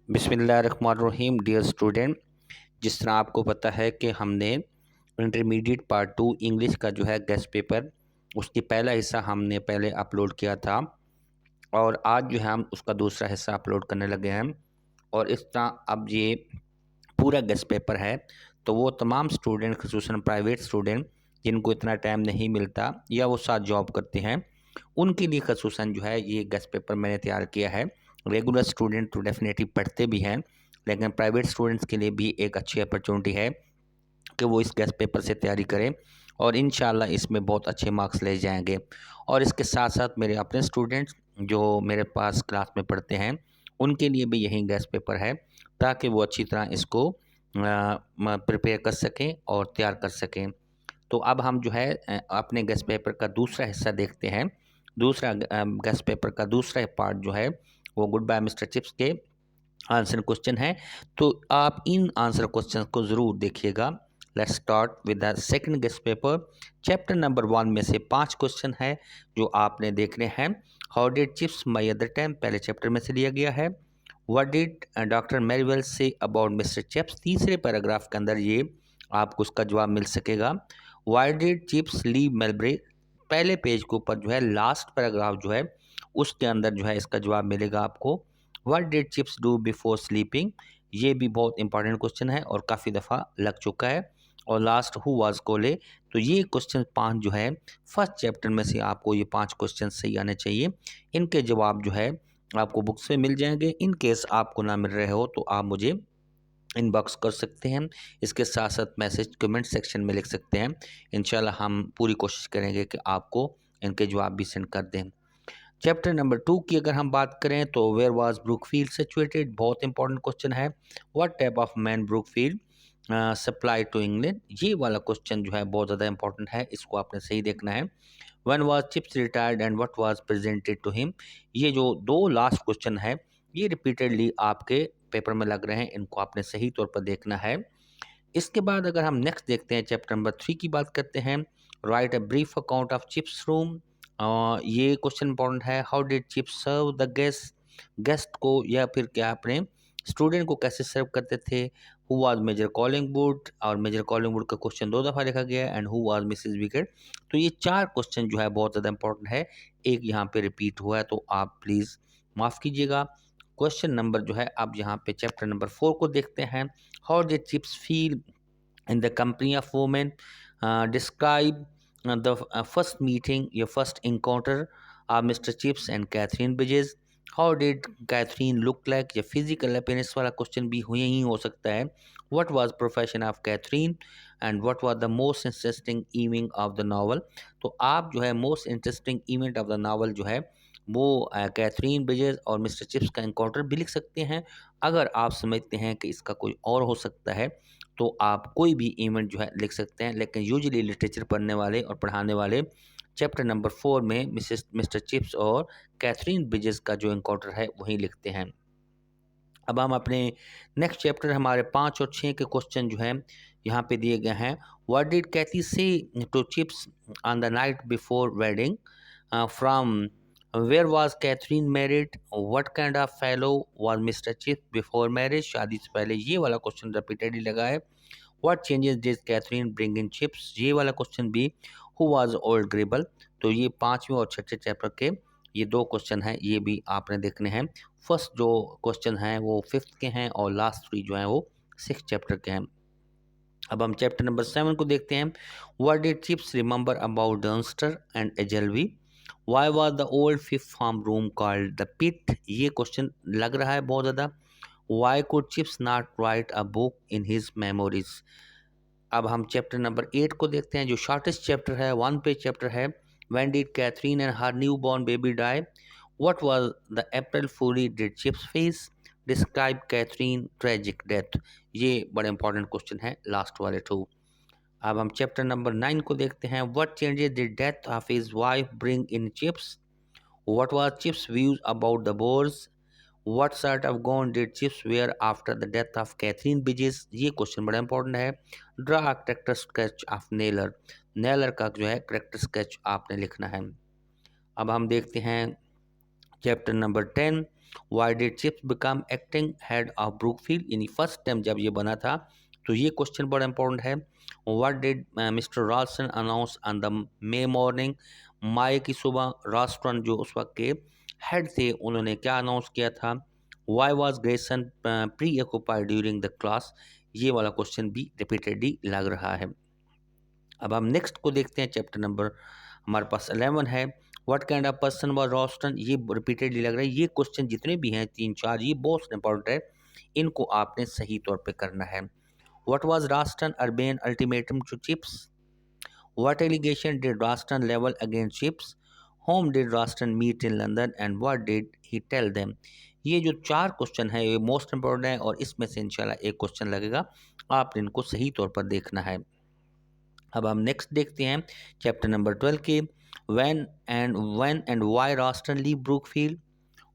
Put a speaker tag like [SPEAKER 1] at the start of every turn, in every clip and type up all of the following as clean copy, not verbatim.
[SPEAKER 1] बिस्मिल्लाहिर्रहमानिर्रहीम। Dear student, जिस तरह आपको पता है कि हमने इंटरमीडिएट पार्ट 2 इंग्लिश का जो है गेस्ट पेपर, उसकी पहला हिस्सा हमने पहले अपलोड किया था और आज जो है हम उसका दूसरा हिस्सा अपलोड करने लगे हैं। और इस तरह अब ये पूरा गेस्ट पेपर है, तो वो तमाम स्टूडेंट खसूसन प्राइवेट स्टूडेंट जिनको इतना टाइम नहीं मिलता या वो साथ जॉब करते हैं, उनके लिए खसूसन जो है ये गेस्ट पेपर मैंने तैयार किया है। रेगुलर स्टूडेंट तो डेफिनेटली पढ़ते भी हैं, लेकिन प्राइवेट स्टूडेंट्स के लिए भी एक अच्छी अपॉर्चुनिटी है कि वो इस गेस्ट पेपर से तैयारी करें और इंशाल्लाह इसमें बहुत अच्छे मार्क्स ले जाएंगे। और इसके साथ साथ मेरे अपने स्टूडेंट्स जो मेरे पास क्लास में पढ़ते हैं, उनके लिए भी यही गेस्ट पेपर है, ताकि वो अच्छी तरह इसको प्रिपेयर कर सकें और तैयार कर सकें। तो अब हम जो है अपने गेस्ट पेपर का दूसरा हिस्सा देखते हैं। दूसरा गेस्ट पेपर का दूसरा पार्ट जो है वो गुड बाय मिस्टर चिप्स के आंसर क्वेश्चन है। तो आप इन आंसर क्वेश्चन को ज़रूर देखिएगा। Let's start with the second guest paper. Chapter number 1 में से 5 क्वेश्चन है जो आपने देखने हैं। How did chips my other time, पहले चैप्टर में से लिया गया है। What did doctor Merivale say about mister Chips, तीसरे पैराग्राफ के अंदर ये आपको उसका जवाब मिल सकेगा। Why did Chips leave Melbury, पहले पेज के ऊपर जो है लास्ट पैराग्राफ जो है उसके अंदर जो है इसका जवाब मिलेगा आपको। What did chips do before sleeping, ये भी बहुत इंपॉर्टेंट क्वेश्चन है और काफ़ी दफ़ा लग चुका है। और लास्ट हु वाज कोले, तो ये क्वेश्चन 5 जो है फर्स्ट चैप्टर में से आपको ये 5 क्वेश्चन सही आने चाहिए। इनके जवाब जो है आपको बुक्स में मिल जाएंगे। इन केस आपको ना मिल रहे हो तो आप मुझे इनबॉक्स कर सकते हैं। इसके साथ साथ मैसेज कमेंट सेक्शन में लिख सकते हैं। इंशाल्लाह हम पूरी कोशिश करेंगे कि आपको इनके जवाब भी सेंड कर दें। चैप्टर नंबर 2 की अगर हम बात करें तो वेयर वाज ब्रुकफील्ड सिचुएटेड, बहुत इंपॉर्टेंट क्वेश्चन है। What type of man Brookfield supply to England, ये वाला क्वेश्चन जो है बहुत ज़्यादा इंपॉर्टेंट है, इसको आपने सही देखना है। When was Chips retired and what was presented to him, ये जो दो लास्ट क्वेश्चन है ये रिपीटेडली आपके पेपर में लग रहे हैं, इनको आपने सही तौर पर देखना है। इसके बाद अगर हम नेक्स्ट देखते हैं चैप्टर नंबर 3 की बात करते हैं। Write a brief account of Chips room, ये क्वेश्चन इंपॉर्टेंट है। How did Chips serve the guest, guest को या फिर क्या अपने स्टूडेंट को कैसे सर्व करते थे। हु वाज मेजर कॉलिंगवुड, और मेजर कॉलिंगवुड का क्वेश्चन 2 दफ़ा लिखा गया है। And who was Mrs wicket, तो ये 4 क्वेश्चन जो है बहुत ज़्यादा इंपॉर्टेंट है। एक यहाँ पे रिपीट हुआ है तो आप प्लीज़ माफ़ कीजिएगा। क्वेश्चन नंबर जो है अब यहाँ पे चैप्टर नंबर 4 को देखते हैं। How did chips feel in the company of women, describe the first meeting, your first encounter of Mr. Chips and Catherine Bridges. How did Catherine look like, या physical appearance वाला question भी हुए ही हो सकता है। What was profession of Catherine and what was the most interesting event of the novel, तो आप जो है most interesting event of the novel जो है वो कैथरीन ब्रिजेस और मिस्टर चिप्स का एनकाउंटर भी लिख सकते हैं। अगर आप समझते हैं कि इसका कोई और हो सकता है तो आप कोई भी इवेंट जो है लिख सकते हैं, लेकिन यूजुअली लिटरेचर पढ़ने वाले और पढ़ाने वाले चैप्टर नंबर 4 में मिस्टर चिप्स और कैथरीन ब्रिजेस का जो एनकाउंटर है वही लिखते हैं। अब हम अपने नेक्स्ट चैप्टर हमारे 5 और 6 के क्वेश्चन जो हैं यहाँ पे दिए गए हैं। What did Kathy say to Chips on the night before wedding, from where was Katherine married, what kind of fellow was Mr Chips before marriage, शादी से पहले, ये वाला क्वेश्चन रिपीटेडली लगा है। What changes did Katherine bring in Chips, ये वाला क्वेश्चन भी। हु वाज ओल्ड ग्रेबल, तो ये 5वें और 6ठे चैप्टर के ये 2 क्वेश्चन हैं, ये भी आपने देखने हैं। फर्स्ट जो क्वेश्चन हैं वो 5th के हैं और लास्ट 3 जो हैं वो 6th चैप्टर के हैं। अब हम चैप्टर नंबर 7 को देखते हैं। What did Chips remember about Dunster and Ogilvie, why was the old fifth form room called the pit, ये क्वेश्चन लग रहा है बहुत ज़्यादा। Why could Chips not write a book in his memories. अब हम चैप्टर नंबर 8 को देखते हैं जो शॉर्टेस्ट चैप्टर है, 1 पेज चैप्टर है। When did Katherine and her new born baby die, what was the April fool did Chips face, describe Katherine tragic death, ये बड़े इंपॉर्टेंट क्वेश्चन है लास्ट वाले 2। अब हम चैप्टर नंबर 9 को देखते हैं। What changes did death of his wife bring in Chips, what was Chips views about the Boers, what sort of gown did Chips wear after the death of Katherine Bridges, ये question बड़ा important है। Draw a character sketch of Naylor, Naylor का जो है character sketch आपने लिखना है। अब हम देखते हैं chapter number 10। Why did chips become acting head of Brookfield, यानी फर्स्ट टाइम जब ये बना था तो ये क्वेश्चन बड़ा इंपॉर्टेंट है। What did mister Ralston announce on the May morning, May की सुबह रॉस्टन जो उस वक्त के हेड थे उन्होंने क्या अनाउंस किया था। Why was Grayson pre occupied during the class, ये वाला क्वेश्चन भी रिपीटेडली लग रहा है। अब हम नेक्स्ट को देखते हैं, चैप्टर नंबर हमारे पास 11 है। What kind of person was Roston, ये रिपीटेडली लग रहा है। ये क्वेश्चन जितने भी हैं 3-4 ये बहुत इंपॉर्टेंट है, इनको आपने सही तौर पे करना है। What was Ralston urban ultimatum to Chips, what allegation did Ralston level against Chips, whom did Ralston meet in London and what did he tell them. ये जो 4 क्वेश्चन है ये मोस्ट इंपॉर्टेंट है और इसमें से इंशाल्लाह एक क्वेश्चन लगेगा, आपने इनको सही तौर पर देखना है। अब हम नेक्स्ट देखते हैं चैप्टर नंबर 12 के, when and why Ralston leave Brookfield,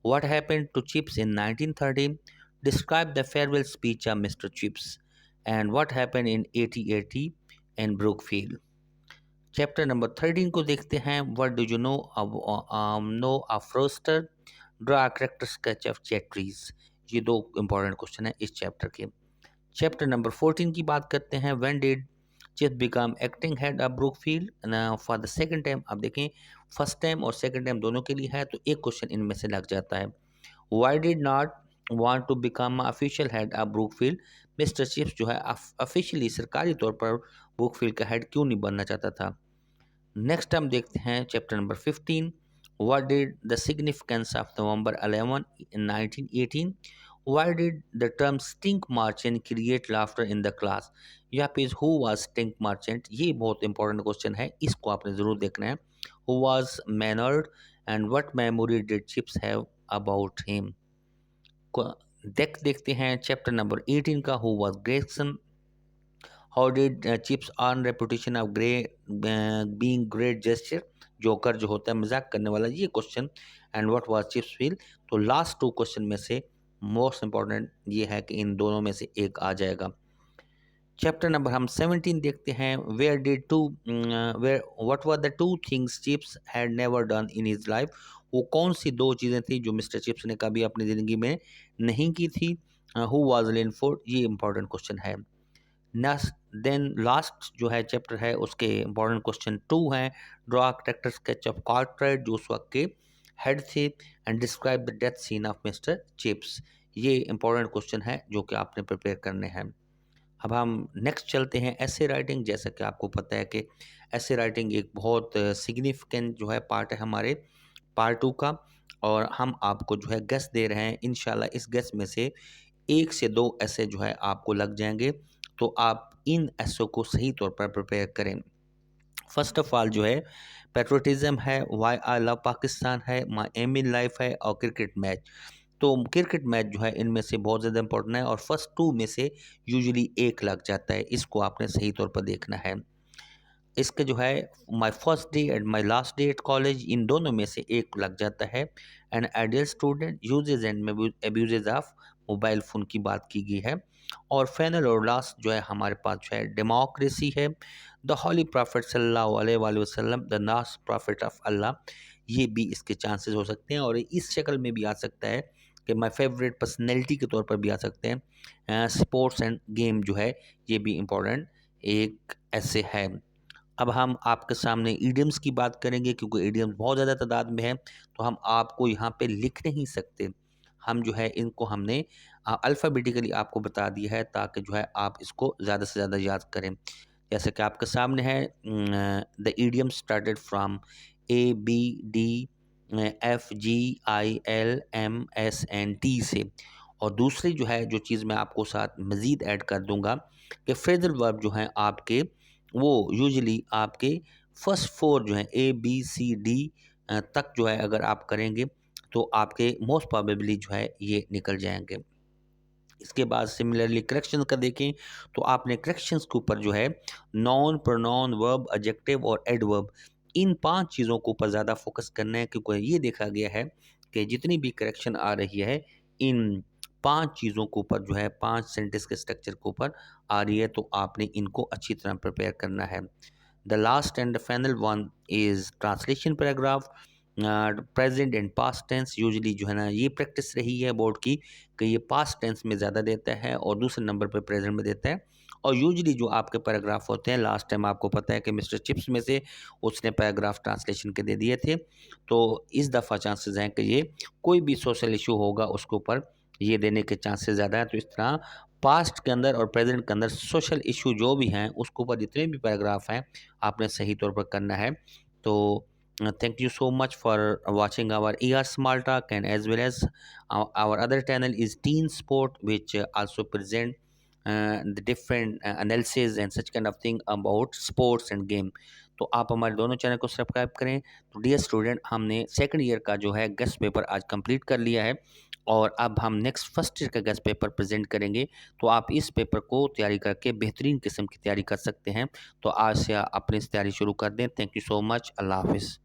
[SPEAKER 1] what happened to Chips in 1930, describe the farewell speech of Mr. Chips, and what happened in 1880 in Brookfield. Chapter number 13 को देखते हैं, what do you know of Ralston, draw character sketch of Chatteris. ये 2 important question है इस chapter के। Chapter number 14 की बात करते हैं, when did chips become acting head of Brookfield for the second time. अब देखें फर्स्ट टाइम और सेकंड टाइम दोनों के लिए है तो एक क्वेश्चन इनमें से लग जाता है। Why did not want to become official head of Brookfield, Mr Chips जो है ऑफिशियली सरकारी तौर पर ब्रुकफील्ड का हेड क्यों नहीं बनना चाहता था। नेक्स्ट हम देखते हैं chapter number 15, what did the significance of November 11 in 1918, why did the term stink merchant create laughter in the class, या फिर who was stink merchant, ये बहुत इंपॉर्टेंट क्वेश्चन है, इसको आपने ज़रूर देखना है। who was Maynard and what memory did Chips have about him। देखते हैं चैप्टर नंबर 18 का, who was Gregson, how did chips earn reputation of being great gesture, joker जो होता है मजाक करने वाला, ये question, and what was chips feel. तो लास्ट 2 क्वेश्चन में से मोस्ट इंपॉर्टेंट ये है कि इन दोनों में से एक आ जाएगा। चैप्टर नंबर हम 17 देखते हैं, where did to where what were the 2 things Chips had never done in his life, वो कौन सी 2 चीज़ें थी जो मिस्टर चिप्स ने कभी अपनी ज़िंदगी में नहीं की थी। हु वाज लिनफोर्ड, ये इंपॉर्टेंट क्वेश्चन है। नेक्स्ट देन लास्ट जो है चैप्टर है उसके इंपॉर्टेंट क्वेश्चन 2 हैं, draw character sketch of Cartwright जो उस वक्त के हेड थे, and describe the death scene of Mr Chips. ये इंपॉर्टेंट क्वेश्चन है जो कि आपने प्रिपेयर करने हैं। अब हम नेक्स्ट चलते हैं ऐसे राइटिंग। जैसा कि आपको पता है कि ऐसे राइटिंग एक बहुत सिग्निफिकेंट जो है पार्ट है हमारे पार्ट 2 का, और हम आपको जो है गेस दे रहे हैं। इंशाल्लाह इस गेस में से 1 से 2 ऐसे जो है आपको लग जाएंगे, तो आप इन ऐसों को सही तौर पर प्रिपेयर करें। फर्स्ट ऑफ ऑल जो है पेट्रोटिज्म है, वाई आई लव पाकिस्तान है, माई एम इन लाइफ है, और क्रिकेट मैच। तो क्रिकेट मैच जो है इनमें से बहुत ज़्यादा इंपॉर्टेंट है और फर्स्ट 2 में से यूजुअली एक लग जाता है, इसको आपने सही तौर पर देखना है। इसके जो है my first day and my last day at college, इन दोनों में से एक लग जाता है। An ideal student, uses and abuses of mobile phone की बात की गई है। और फाइनल और लास्ट जो है हमारे पास जो है डेमोक्रेसी है, द हॉली प्रॉफिट सल्लल्लाहु अलैहि वसल्लम, द लास्ट प्रॉफिट ऑफ अल्लाह, ये भी इसके चांसेस हो सकते हैं। और इस शक्ल में भी आ सकता है कि माई फेवरेट पर्सनैलिटी के तौर पर भी आ सकते हैं। स्पोर्ट्स एंड गेम जो है ये भी इम्पोर्टेंट एक ऐसे है। अब हम आपके सामने ईडियम्स की बात करेंगे, क्योंकि ईडियम्स बहुत ज़्यादा तादाद में है तो हम आपको यहाँ पे लिख नहीं सकते। हम जो है इनको हमने अल्फ़ाबेटिकली आपको बता दिया है ताकि जो है आप इसको ज़्यादा से ज़्यादा याद करें। जैसे कि आपके सामने है, the idiom started from ABD FGILMSNT से। और दूसरी जो है जो चीज़ मैं आपको साथ मज़ीद ऐड कर दूंगा कि फ्रेजल वर्ब जो हैं आपके वो यूजुअली आपके फर्स्ट 4 जो हैं ABCD तक जो है अगर आप करेंगे तो आपके मोस्ट प्रोबेबली जो है ये निकल जाएंगे। इसके बाद सिमिलरली करेक्शन का देखें तो आपने करेक्शंस के ऊपर जो है नॉन, प्रोनाउन, वर्ब, एडजेक्टिव और एडवर्ब, इन 5 चीज़ों के ऊपर ज़्यादा फोकस करना है, क्योंकि ये देखा गया है कि जितनी भी करेक्शन आ रही है इन 5 चीज़ों के ऊपर जो है 5 सेंटेंस के स्ट्रक्चर के ऊपर आ रही है, तो आपने इनको अच्छी तरह प्रिपेयर करना है। The last and the final one is translation paragraph, present and past tense usually जो है ना ये प्रैक्टिस रही है बोर्ड की कि ये पास्ट टेंस में ज़्यादा देता है और दूसरे नंबर पर प्रेजेंट में देता है। और यूजली जो आपके पैराग्राफ होते हैं, लास्ट टाइम आपको पता है कि मिस्टर चिप्स में से उसने पैराग्राफ ट्रांसलेशन के दे दिए थे, तो इस दफ़ा चांसेस हैं कि ये कोई भी सोशल इशू होगा उसके ऊपर ये देने के चांसेस ज़्यादा है। तो इस तरह पास्ट के अंदर और प्रेजेंट के अंदर सोशल इशू जो भी हैं उसके ऊपर जितने भी पैराग्राफ हैं आपने सही तौर पर करना है। तो thank you so much for watching our ER Small Talk, and as well as our other channel is Teen Sport, which also present the different analysis and such kind of thing about sports and game. तो आप हमारे दोनों channel को subscribe करें। तो dear student, हमने second year का जो है गेस्ट पेपर आज कंप्लीट कर लिया है और अब हम नेक्स्ट फर्स्ट ईयर का गेस्ट पेपर प्रेजेंट करेंगे। तो आप इस पेपर को तैयारी करके बेहतरीन किस्म की तैयारी कर सकते हैं। तो आज से अपनी तैयारी शुरू कर दें। Thank you so much. अल्लाह हाफिज़।